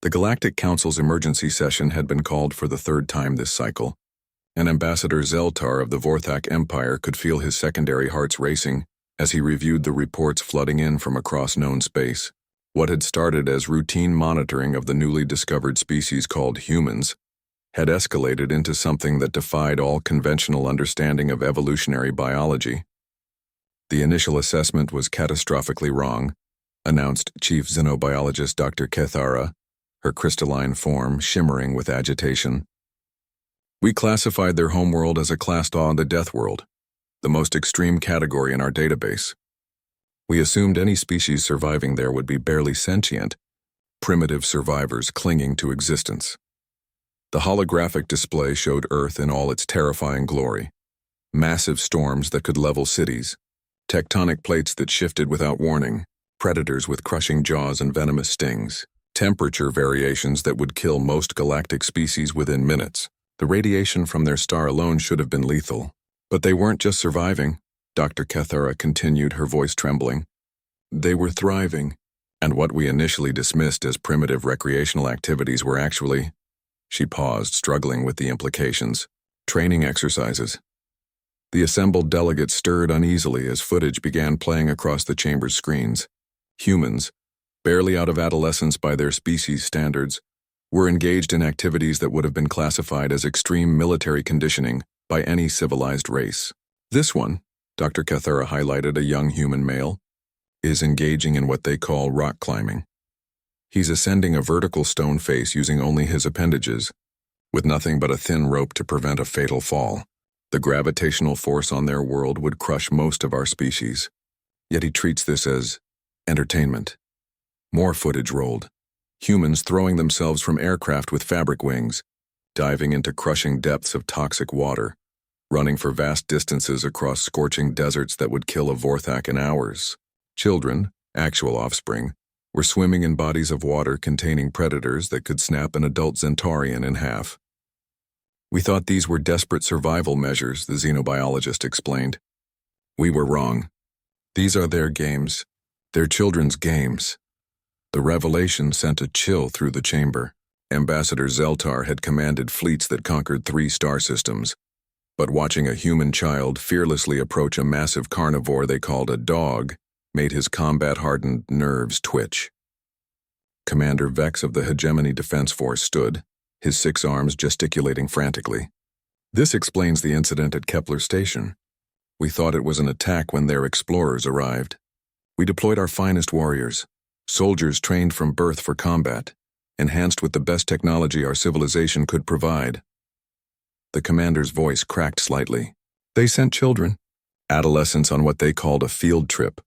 The Galactic Council's emergency session had been called for the third time this cycle, and Ambassador Zeltar of the Vorthak Empire could feel his secondary hearts racing as he reviewed the reports flooding in from across known space. What had started as routine monitoring of the newly discovered species called humans had escalated into something that defied all conventional understanding of evolutionary biology. The initial assessment was catastrophically wrong, announced Chief Xenobiologist Dr. Kethara, her crystalline form shimmering with agitation. We classified their homeworld as a Class A, the Deathworld, the most extreme category in our database. We assumed any species surviving there would be barely sentient, primitive survivors clinging to existence. The holographic display showed Earth in all its terrifying glory. Massive storms that could level cities, tectonic plates that shifted without warning, predators with crushing jaws and venomous stings, temperature variations that would kill most galactic species within minutes. The radiation from their star alone should have been lethal. But they weren't just surviving, Dr. Kethara continued, her voice trembling. They were thriving, and what we initially dismissed as primitive recreational activities were actually— She paused, struggling with the implications. Training exercises. The assembled delegates stirred uneasily as footage began playing across the chamber's screens. Humans, barely out of adolescence by their species standards, were engaged in activities that would have been classified as extreme military conditioning by any civilized race. This one, Dr. Kethara highlighted a young human male, is engaging in what they call rock climbing. He's ascending a vertical stone face using only his appendages, with nothing but a thin rope to prevent a fatal fall. The gravitational force on their world would crush most of our species, yet he treats this as entertainment. More footage rolled. Humans throwing themselves from aircraft with fabric wings, diving into crushing depths of toxic water, running for vast distances across scorching deserts that would kill a Vorthak in hours. Children, actual offspring, were swimming in bodies of water containing predators that could snap an adult Zentaurian in half. We thought these were desperate survival measures, the xenobiologist explained. We were wrong. These are their games, their children's games. The revelation sent a chill through the chamber. Ambassador Zeltar had commanded fleets that conquered 3 star systems, but watching a human child fearlessly approach a massive carnivore they called a dog made his combat-hardened nerves twitch. Commander Vex of the Hegemony Defense Force stood, his 6 arms gesticulating frantically. This explains the incident at Kepler Station. We thought it was an attack when their explorers arrived. We deployed our finest warriors, soldiers trained from birth for combat, enhanced with the best technology our civilization could provide. The commander's voice cracked slightly. They sent children, adolescents, on what they called a field trip.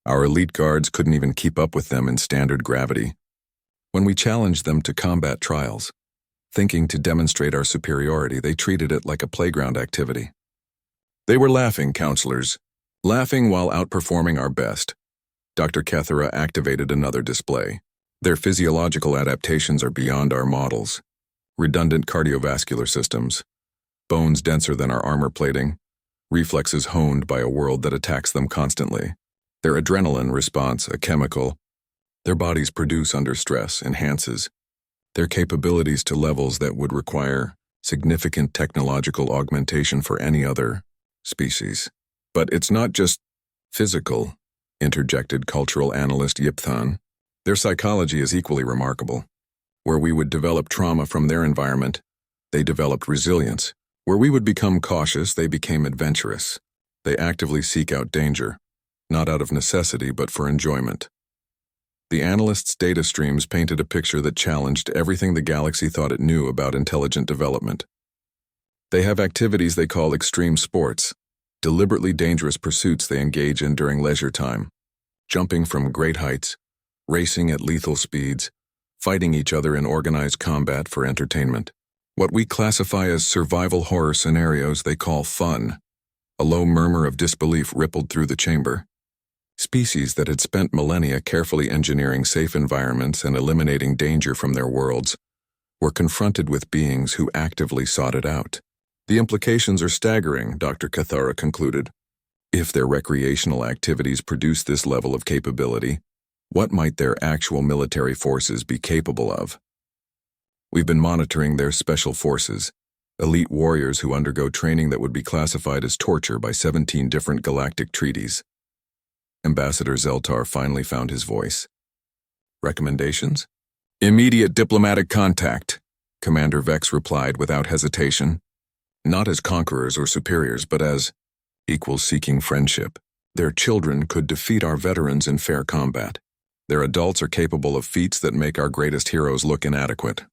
Our elite guards couldn't even keep up with them in standard gravity. When we challenged them to combat trials, thinking to demonstrate our superiority, they treated it like a playground activity. They were laughing, counselors, laughing while outperforming our best. Dr. Kethara activated another display. Their physiological adaptations are beyond our models. Redundant cardiovascular systems, bones denser than our armor plating, reflexes honed by a world that attacks them constantly. Their adrenaline response, a chemical their bodies produce under stress, enhances their capabilities to levels that would require significant technological augmentation for any other species. But it's not just physical, interjected cultural analyst Yipthan. Their psychology is equally remarkable. Where we would develop trauma from their environment, they developed resilience. Where we would become cautious, they became adventurous. They actively seek out danger, not out of necessity but for enjoyment. The analyst's data streams painted a picture that challenged everything the galaxy thought it knew about intelligent development. They have activities they call extreme sports, deliberately dangerous pursuits they engage in during leisure time, jumping from great heights, racing at lethal speeds, fighting each other in organized combat for entertainment. What we classify as survival horror scenarios they call fun. A low murmur of disbelief rippled through the chamber. Species that had spent millennia carefully engineering safe environments and eliminating danger from their worlds were confronted with beings who actively sought it out. The implications are staggering, Dr. Kethara concluded. If their recreational activities produce this level of capability, what might their actual military forces be capable of? We've been monitoring their special forces, elite warriors who undergo training that would be classified as torture by 17 different galactic treaties. Ambassador Zeltar finally found his voice. Recommendations? Immediate diplomatic contact, Commander Vex replied without hesitation. Not as conquerors or superiors, but as equals seeking friendship. Their children could defeat our veterans in fair combat. Their adults are capable of feats that make our greatest heroes look inadequate.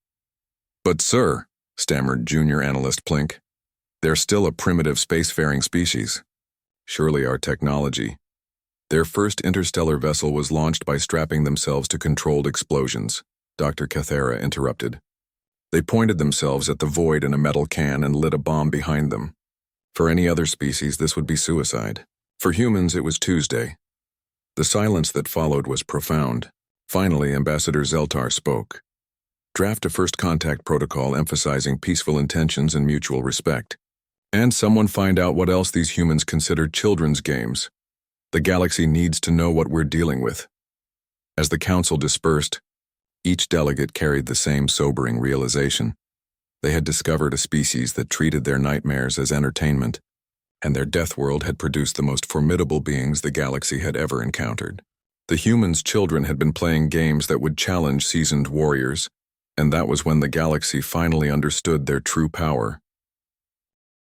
But sir, stammered Junior Analyst Plink, they're still a primitive spacefaring species. Surely our technology. Their first interstellar vessel was launched by strapping themselves to controlled explosions, Dr. Cathera interrupted. They pointed themselves at the void in a metal can and lit a bomb behind them. For any other species, this would be suicide. For humans, it was Tuesday. The silence that followed was profound. Finally, Ambassador Zeltar spoke. Draft a first contact protocol emphasizing peaceful intentions and mutual respect. And someone find out what else these humans consider children's games. The galaxy needs to know what we're dealing with. As the council dispersed, each delegate carried the same sobering realization. They had discovered a species that treated their nightmares as entertainment, and their Deathworld had produced the most formidable beings the galaxy had ever encountered. The humans' children had been playing games that would challenge seasoned warriors, and that was when the galaxy finally understood their true power.